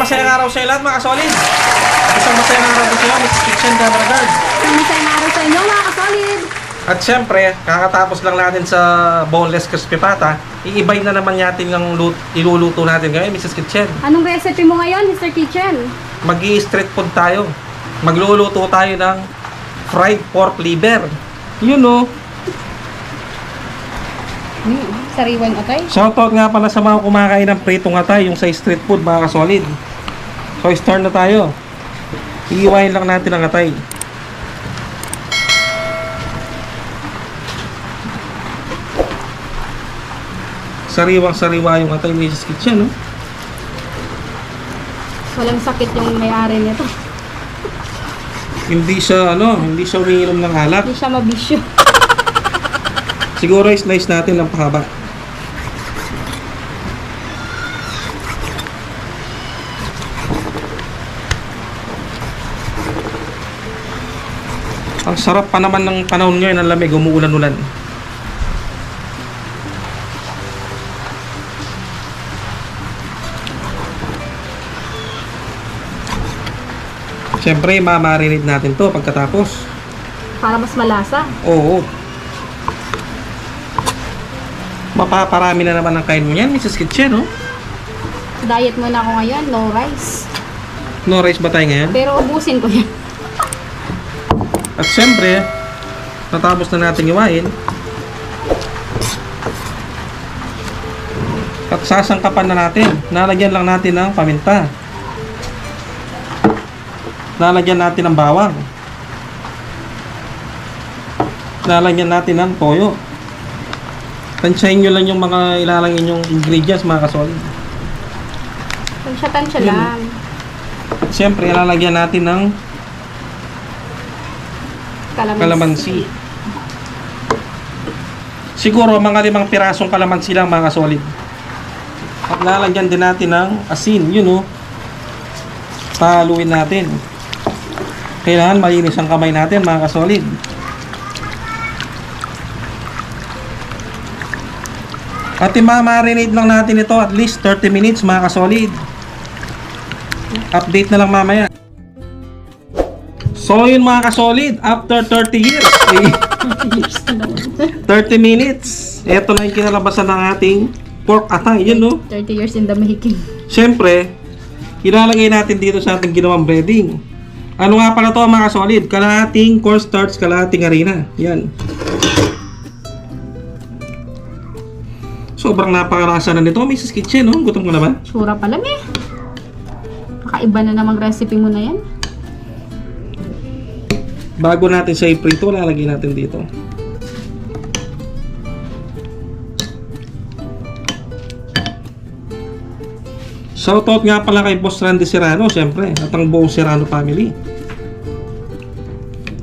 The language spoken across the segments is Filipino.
masayang araw sa lahat mga kasolid. Isang masayang araw po sa inyo, Mrs. Kitchen Camera Guard. Isang masayang araw sa inyo mga kasolid. At syempre, kakatapos lang natin sa boneless crispy pata, iibay na naman natin yung iluluto natin ngayon, Mrs. Kitchen. Anong recipe mo ngayon, Mr. Kitchen? Mag-i-street food tayo. Magluluto tayo ng fried pork liver. Yun o. Sariwan atay. Shoutout nga pala sa mga kumakain ng pritong atay, yung sa street food mga kasolid. So start na tayo. Iiwain lang natin ang atay. Sariwang-sariwa yung atay, Mrs. Kitchen, no? Walang sakit yung may-ari nito. Hindi siya umiinom ng alak. Hindi siya mabisyo. Siguro i-slice natin ng pahaba. Ang sarap pa naman ng panahon ngayon, ang lamig, umuulan-ulan. Siyempre, mamarinate natin to pagkatapos. Para mas malasa. Oo. Mapaparami na naman ang kain mo yan, Mrs. Kitchen, no? Diet muna ako ngayon, no rice. No rice ba tayo ngayon? Pero ubusin ko yan. At siyempre, natapos na natin iwain. At sasangkapan na natin. Nalagyan lang natin ng paminta. Lalagyan natin ng bawang. Lalagyan natin ng toyo. Tansyahin nyo lang yung mga ilalagay yung ingredients mga kasolid. Tansya-tansya Yun. lang. At syempre, lalagyan natin ng kalamansi. Siguro mga 5 pirasong kalamansi lang mga kasolid. At lalagyan din natin ng asin. Yun o. Pahaluin natin. Kailangan malinis ang kamay natin mga kasolid. At i-marinate lang natin ito at least 30 minutes mga kasolid. Update na lang mamaya. So yun mga kasolid, after 30 years, 30 minutes, eto na yung kinalabasan ng ating pork atay. Yun no. 30 years in the making. Siyempre, ilalagay natin dito sa ating ginawang breading. Ano nga pala to mga kasolid? Kalahating cornstarch, kalahating harina. Yan. Sobrang napakarasa na nito, Mrs. Kitchen, no? Gutom ko na ba? Sura pa lang eh. Kakaiba na namang recipe mo na yan. Bago natin siya iprito, lalagay natin dito. Shoutout nga pala kay Boss Randy Serrano, siyempre, at ang buong Serrano family.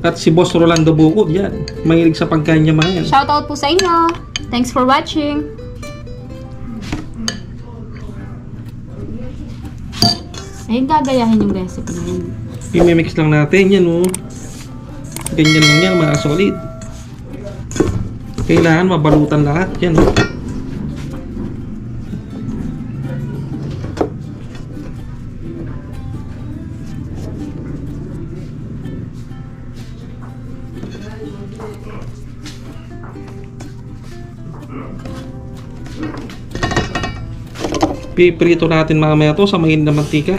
At si Boss Rolando Bukod, yan. Mahilig sa pagkain niya mga yan. Shoutout po sa inyo. Thanks for watching. Ayun, gagayahin yung recipe na yun. I-mix lang natin yan, oh. Ganyan lang yan, mga solid. Kailangan mabalutan lahat yan, oh. Piprito natin mamaya to sa mainit na mantika.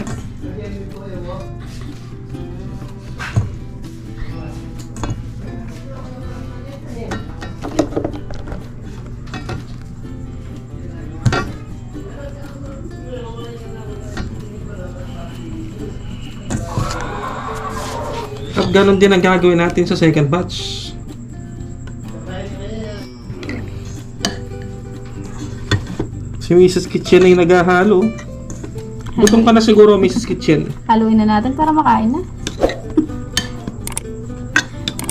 At ganun din ang gagawin natin sa second batch. Si Mrs. Kitchen ay naghahalo. Gutom ka na siguro, Mrs. Kitchen. Haluin na natin para makain na.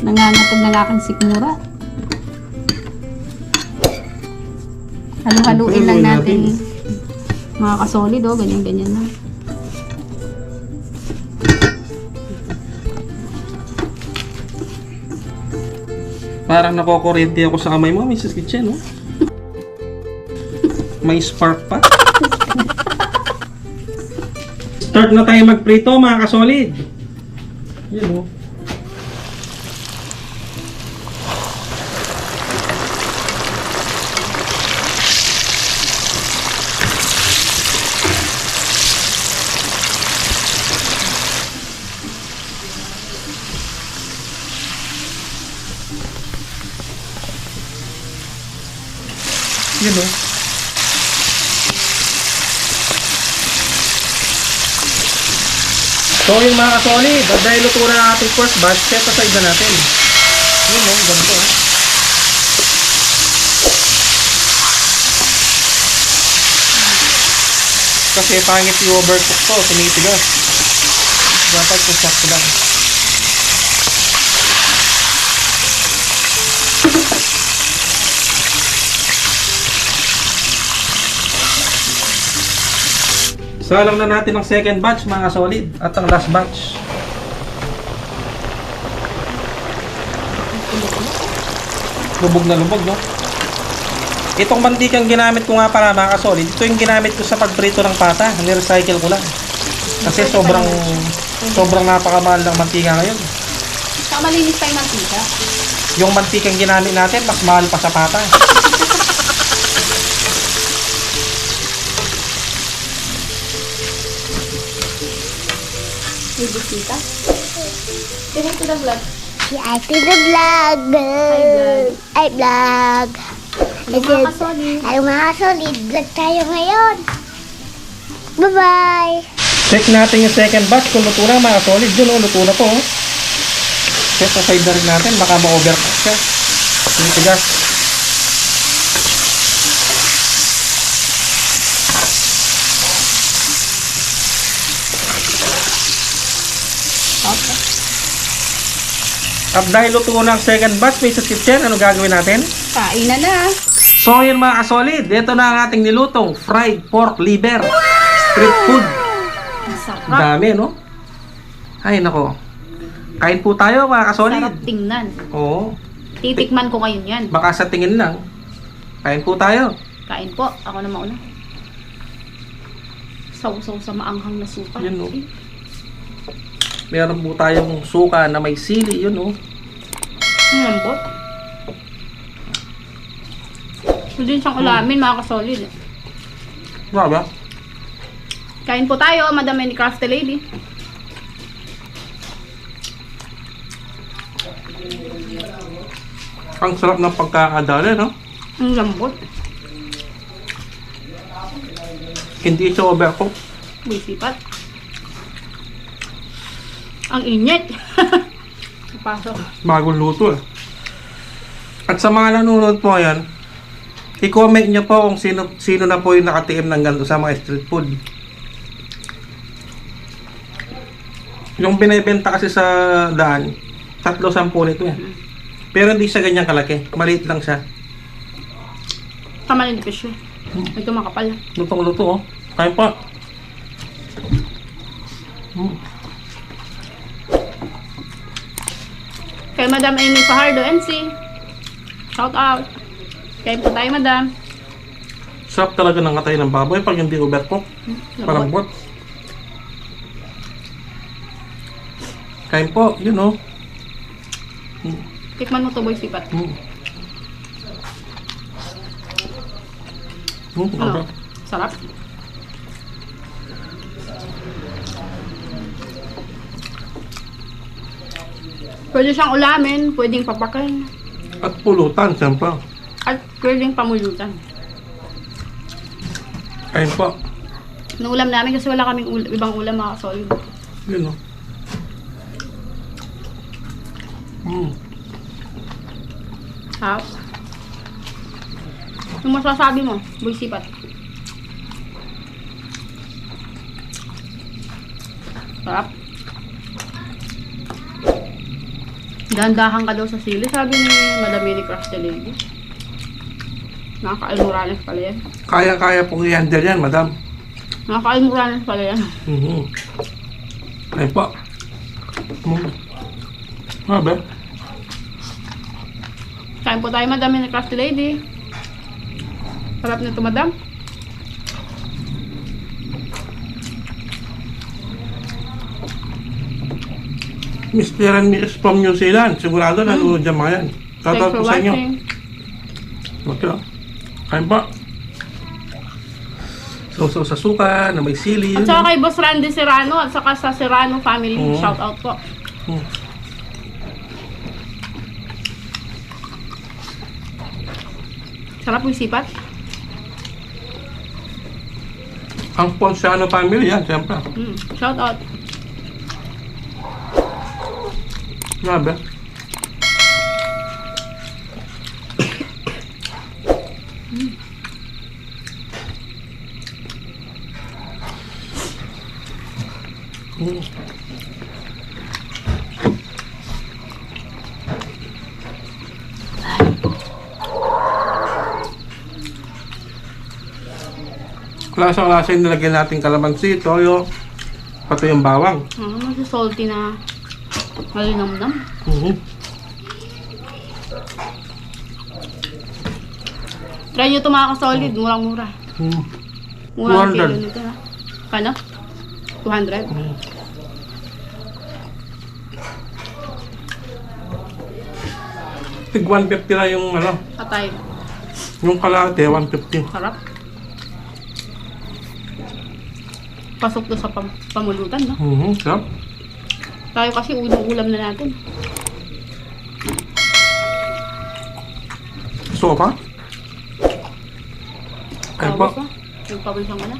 Nangangatog ng aking sikmura. Halu-haluin lang natin. Mga kasolid, oh. Ganyan-ganyan na. Parang nakokorente ako sa kamay mo, Mrs. Kitchen, no? May spark pa. Start na tayo magprito mga kasolid. Yan o. Yan o. So yung mga kasolid, dahil luto na ang ating first batch, set aside na natin. Yun o, ganito. Kasi pangit i-overcook to, tinitigas. Dapat kung sakto lang. Salang na natin ang second batch mga solid at ang last batch. Lubog na lubog, no? Itong mantikang ginamit ko nga para mga solid, ito yung ginamit ko sa pagprito ng pata. Ni-recycle ko lang. Kasi sobrang napakamahal ng mantika ngayon. Saka malinis pa yung mantika. Yung mantikang ginamit natin, mas mahal pa sa pata. May bisita. Say hi to the vlog. Si Ate the Vlog. vlog. Ay, vlog. Hello mga kasolid. Ay, mga solid. Vlog tayo ngayon. Bye-bye. Check natin yung second batch kung luto na mga solid. Yun o, luto na po. Set aside na rin natin, baka ma-overcook siya. Tinitigas. Okay. At dahil luto na ang second batch, may sa kitchen, ano gagawin natin? Kain na na. So yun mga kasolid, ito na ang ating nilutong fried pork liver. Street food. Ang sarap. Dami, no? Ay, nako. Kain po tayo mga kasolid. Sarap tingnan. Oo. Titikman ko ngayon yan. Baka sa tingin lang. Kain po tayo. Kain po. Ako na mauna. Saw-saw sa maanghang na suka. Yun, no? Meron po tayong suka na may sili, yun, no? Ang lambot. Pwede siyang ulamin mga kasolid. Grabe. Kain po tayo, Madam Any Crafty Lady. Ang sarap ng pagkakadali, no? Ang lambot. Hindi siya overcook. Bisipat. Ang init. Pasok. Bagong luto, eh. At sa mga nanonood po yan, i-comment nyo po kung sino na po yung nakatiim ng ganito sa mga street food. Yung binibenta kasi sa daan, 3-10 nito yan. Pero hindi siya ganyan kalaki. Maliit lang siya. Tama na nipis siya. Ito makapal. Lutong-luto, oh. Kain pa. Kay Madam Amy Fajardo NC. Shout out. Kain po tayo, Madam. Sarap talaga ng katay ng baboy pag hindi overcook. Parang Lambot. bot. Kain po, yun, oh. Tikman mo to, boy, sipat. Ano? Okay. Sarap. Pwede siyang ulamin, pwedeng papakin, At pulutan, siyempre. at pwedeng pamulutan. Kain po. Nuulam namin kasi wala kaming ibang ulam mga solid. Yun, oh. Sarap. Yung masasabi mo, boy, sipat. Sarap. Dahan-dahan ka daw sa sili, sabi ni Madam Any Crafty Lady. Nakaka-almuranas pala yan. Kaya-kaya pong i-handle yan, madam. Nakaka-almuranas pala yan. Kain po. Grabe. Kain po tayo, Madam Any Crafty Lady. Sarap nito, Madam. Mr. and Miss from New Zealand. Sigurado nanonood dyan mga yan. Thanks Shoutout for po sa inyo. watching. Okay. Kain po. So sa suka na may sili. At saka kay Boss Randy Serrano at saka sa Serrano family. Oo. Shout out po. Hmm. Sarap yung sipat. Ang Ponciano family yan, siyempre. Shout out. Grabe. Klasa-klasa yung nilagyan natin kalamansi, toyo, pati yung bawang. Mas salty na malinamnam. Try nyo ito mga ka-solid. Murang-mura. Mura ang 200. kilo nito na. Kano? 200? Tig 150 na yung ano, Patay. yung kalate, 150. Sarap. Pasok to sa pamulutan, no? Sarap. Tayo kasi ulam na natin. Gusto ko pa? Ayun po. Nagpawisan ko na.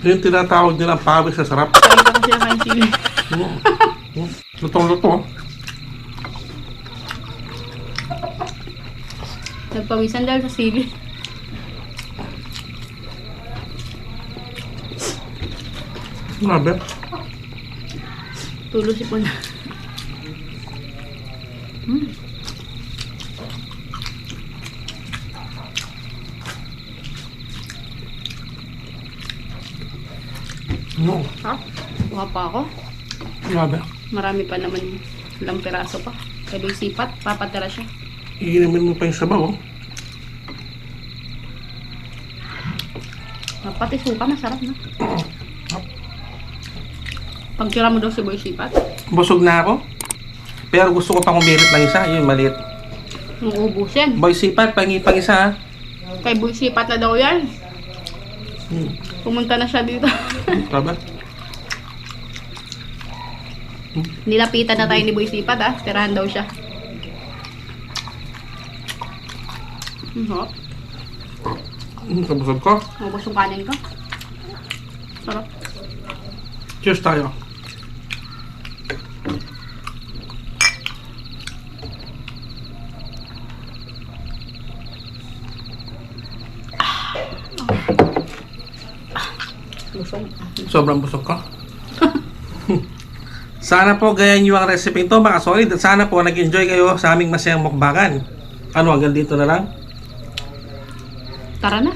Yung tinatawag nilang pawis sa sarap. Kain ko kasi nakain sili. Lutong-luto. Nagpawisan dahil sa sili. Grabe. Tulos ipon na. No. Ha? Kuha pa ako. Grabe. Marami pa naman ilang piraso pa. Kaya yung sipat, papatira siya. Iinimin mo pa yung sabaw. Oh. Pati suka, masarap na. Pagtira mo daw si Boy Sipat. Busog na ako. Pero gusto ko pang umirit ng isa. Yun, maliit. Nung ubusin. Boy Sipat, pang isa ha. Kay Boy Sipat na daw yan. Pumunta na siya dito. Grabe. Nilapitan na tayo ni Boy Sipat ah. Tirahan daw siya. Kabusog ko. Mabos yung kanin ko. Sarap. Cheers tayo. Busog. Sobrang busog ko. Sana po gayan nyo ang recipe ito mga solid. At sana po nag-enjoy kayo sa aming masayang mukbangan. Ano, hanggang dito na lang? Tara na.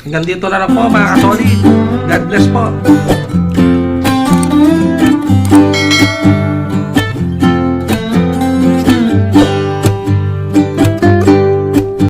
Hanggang dito na lang po mga solid. God bless po.